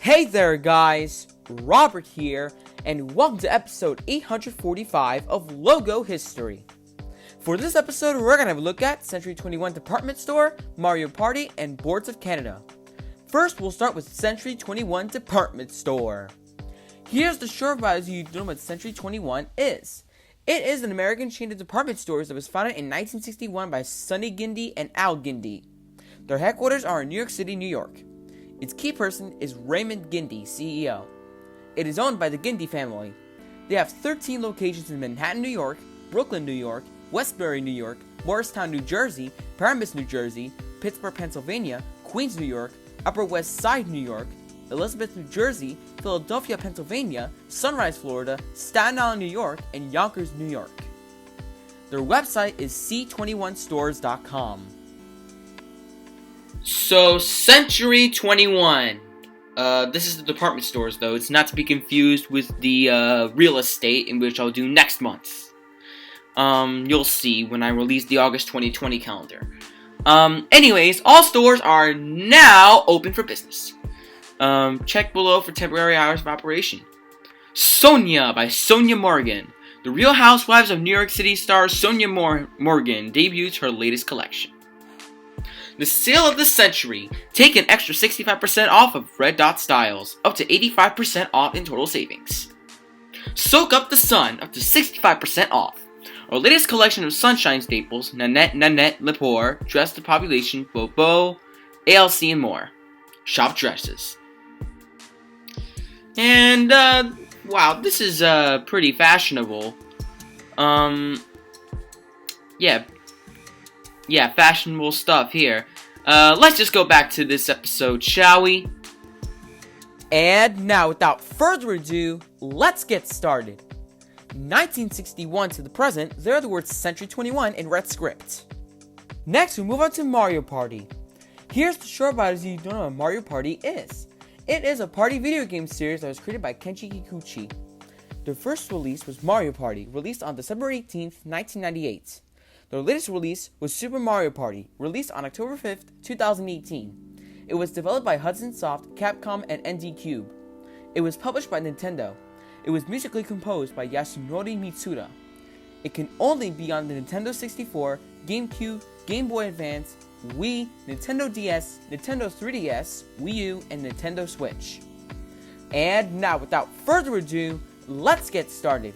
Hey there guys, Robert here, and welcome to episode 845 of Logo History. For this episode, we're going to have a look at Century 21 Department Store, Mario Party, and Boards of Canada. First, we'll start with Century 21 Department Store. Here's the short bio so you know what Century 21 is. It is an American chain of department stores that was founded in 1961 by Sonny Gindy and Al Gindy. Their headquarters are in New York City, New York. Its key person is Raymond Gindy, CEO. It is owned by the Gindy family. They have 13 locations in Manhattan, New York, Brooklyn, New York, Westbury, New York, Morristown, New Jersey, Paramus, New Jersey, Pittsburgh, Pennsylvania, Queens, New York, Upper West Side, New York, Elizabeth, New Jersey, Philadelphia, Pennsylvania, Sunrise, Florida, Staten Island, New York, and Yonkers, New York. Their website is c21stores.com. So, Century 21. This is the department stores, though. It's not to be confused with the real estate, in which I'll do next month. You'll see when I release the August 2020 calendar. Anyways, all stores are now open for business. Check below for temporary hours of operation. Sonia by Sonia Morgan. The Real Housewives of New York City star Sonia Morgan debuts her latest collection. The sale of the century. Take an extra 65% off of Red Dot styles, up to 85% off in total savings. Soak up the sun, up to 65% off. Our latest collection of sunshine staples, Nanette, Lepore, Dress the Population, Bobo, ALC, and more. Shop dresses. And, wow, this is, pretty fashionable. Yeah, fashionable stuff here. Let's just go back to this episode, shall we? And now, without further ado, let's get started. 1961 to the present, there are the words Century 21 in red script. Next, we move on to Mario Party. Here's the short bio so you don't know what Mario Party is. It is a party video game series that was created by Kenji Kikuchi. Their first release was Mario Party, released on December 18th, 1998. Their latest release was Super Mario Party, released on October 5th, 2018. It was developed by Hudson Soft, Capcom, and ND Cube. It was published by Nintendo. It was musically composed by Yasunori Mitsuda. It can only be on the Nintendo 64, GameCube, Game Boy Advance, Wii, Nintendo DS, Nintendo 3DS, Wii U, and Nintendo Switch. And now, without further ado, let's get started.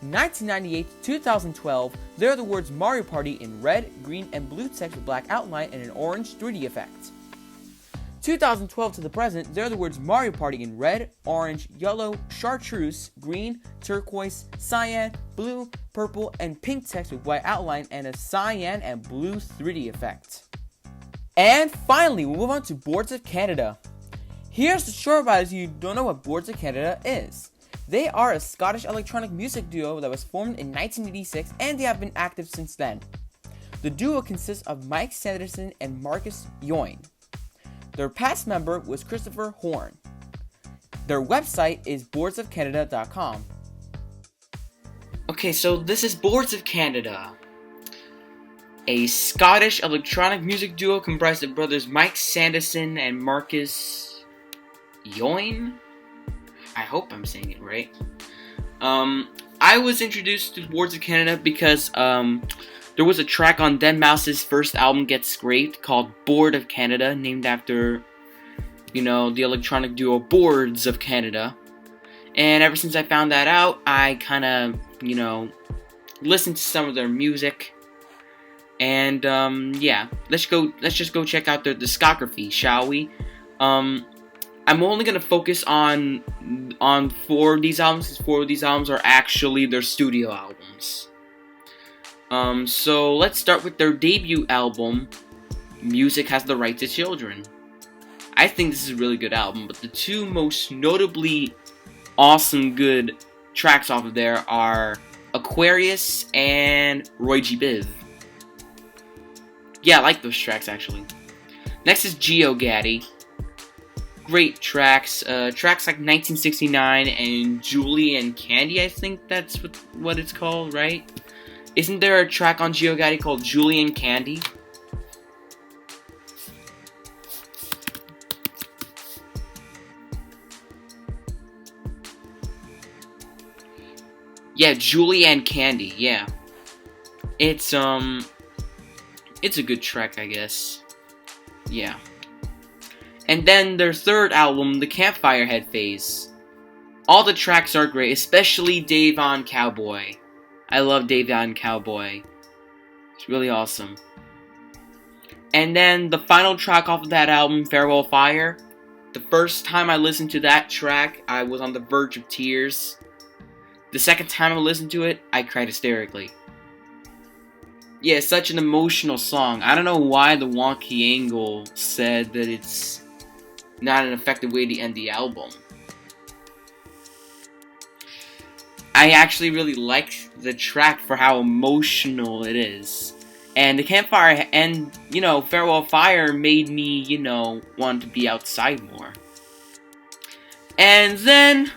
1998 to 2012, there are the words Mario Party in red, green, and blue text with black outline and an orange 3D effect. 2012 to the present, there are the words Mario Party in red, orange, yellow, chartreuse, green, turquoise, cyan, blue, purple, and pink text with white outline and a cyan and blue 3D effect. And finally, we'll move on to Boards of Canada. Here's the short bio so you don't know what Boards of Canada is. They are a Scottish electronic music duo that was formed in 1986 and they have been active since then. The duo consists of Mike Sanderson and Marcus Yoin. Their past member was Christopher Horn. Their website is boardsofcanada.com. Okay, so this is Boards of Canada, a Scottish electronic music duo comprised of brothers Mike Sanderson and Marcus Yoin. I hope I'm saying it right. I was introduced to Boards of Canada because there was a track on deadmau5's first album, Get Scraped, called Board of Canada, named after, the electronic duo Boards of Canada. And ever since I found that out, I kind of, listened to some of their music. And, let's just go check out their discography, shall we? I'm only going to focus on 4 of these albums, because 4 of these albums are actually their studio albums. So let's start with their debut album, Music Has the Right to Children. I think this is a really good album, but the 2 most notably awesome good tracks off of there are Aquarius and Roy G. Biv. Yeah, I like those tracks, actually. Next is Geo Gaddy. Great tracks, tracks like 1969 and Julie and Candy, I think that's what it's called, right? Isn't there a track on Geo Gaddy called Julie and Candy? Yeah, Julie and Candy, yeah. It's a good track, I guess. Yeah. And then their third album, The Campfire Head Phase. All the tracks are great, especially Dave on Cowboy. I love Dave on Cowboy. It's really awesome. And then the final track off of that album, Farewell Fire. The first time I listened to that track, I was on the verge of tears. The second time I listened to it, I cried hysterically. Yeah, it's such an emotional song. I don't know why the Wonky Angle said that it's not an effective way to end the album. I actually really liked the track for how emotional it is. And the Campfire and, Farewell Fire made me, want to be outside more. And then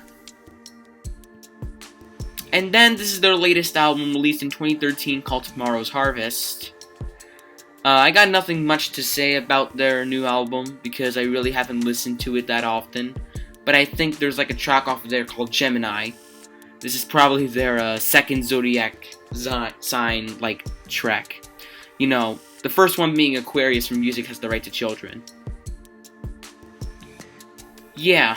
this is their latest album, released in 2013, called Tomorrow's Harvest. I got nothing much to say about their new album, because I really haven't listened to it that often. But I think there's like a track off of there called Gemini. This is probably their second zodiac sign, track. The first one being Aquarius from Music Has the Right to Children. Yeah,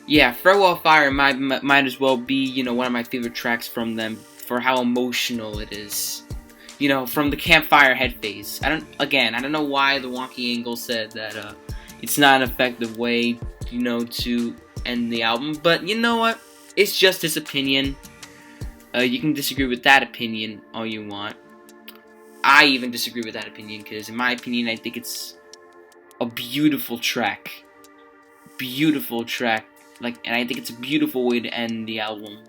Farewell Fire might as well be, one of my favorite tracks from them for how emotional it is. From the Campfire Head Phase. I don't know why the Wonky Angle said that it's not an effective way, to end the album, but you know what? It's just his opinion. You can disagree with that opinion all you want. I even disagree with that opinion, because in my opinion, I think it's a beautiful track. Beautiful track. And I think it's a beautiful way to end the album.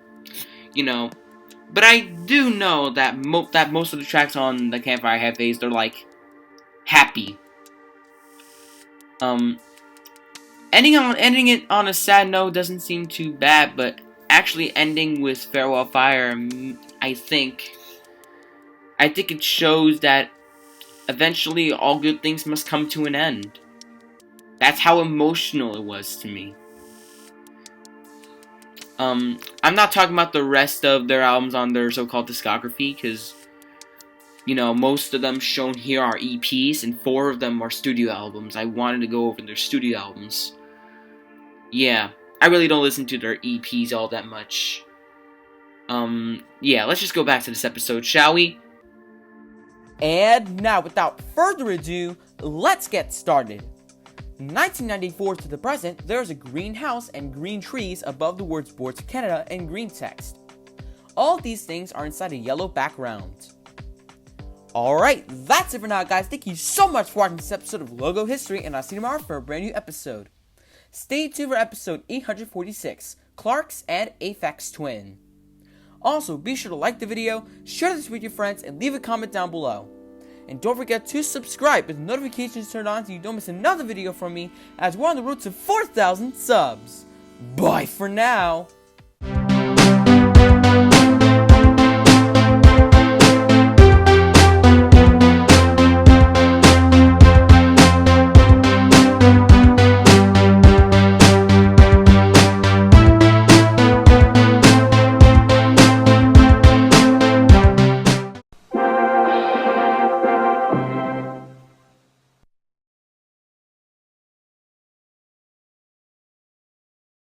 But I do know that most of the tracks on the Campfire Head Phase, they're happy. Ending it on a sad note doesn't seem too bad, but actually ending with Farewell Fire, I think it shows that eventually all good things must come to an end. That's how emotional it was to me. I'm not talking about the rest of their albums on their so-called discography, because, most of them shown here are EPs, and 4 of them are studio albums. I wanted to go over their studio albums. Yeah, I really don't listen to their EPs all that much. Let's just go back to this episode, shall we? And now, without further ado, let's get started. 1994 to the present, there's a green house and green trees above the words Boards Canada in green text. All these things are inside a yellow background. Alright, that's it for now, guys. Thank you so much for watching this episode of Logo History, and I'll see you tomorrow for a brand new episode. Stay tuned for episode 846, Clark's and Aphex Twin. Also, be sure to like the video, share this with your friends, and leave a comment down below. And don't forget to subscribe with notifications turned on so you don't miss another video from me, as we're on the road to 4,000 subs. Bye for now!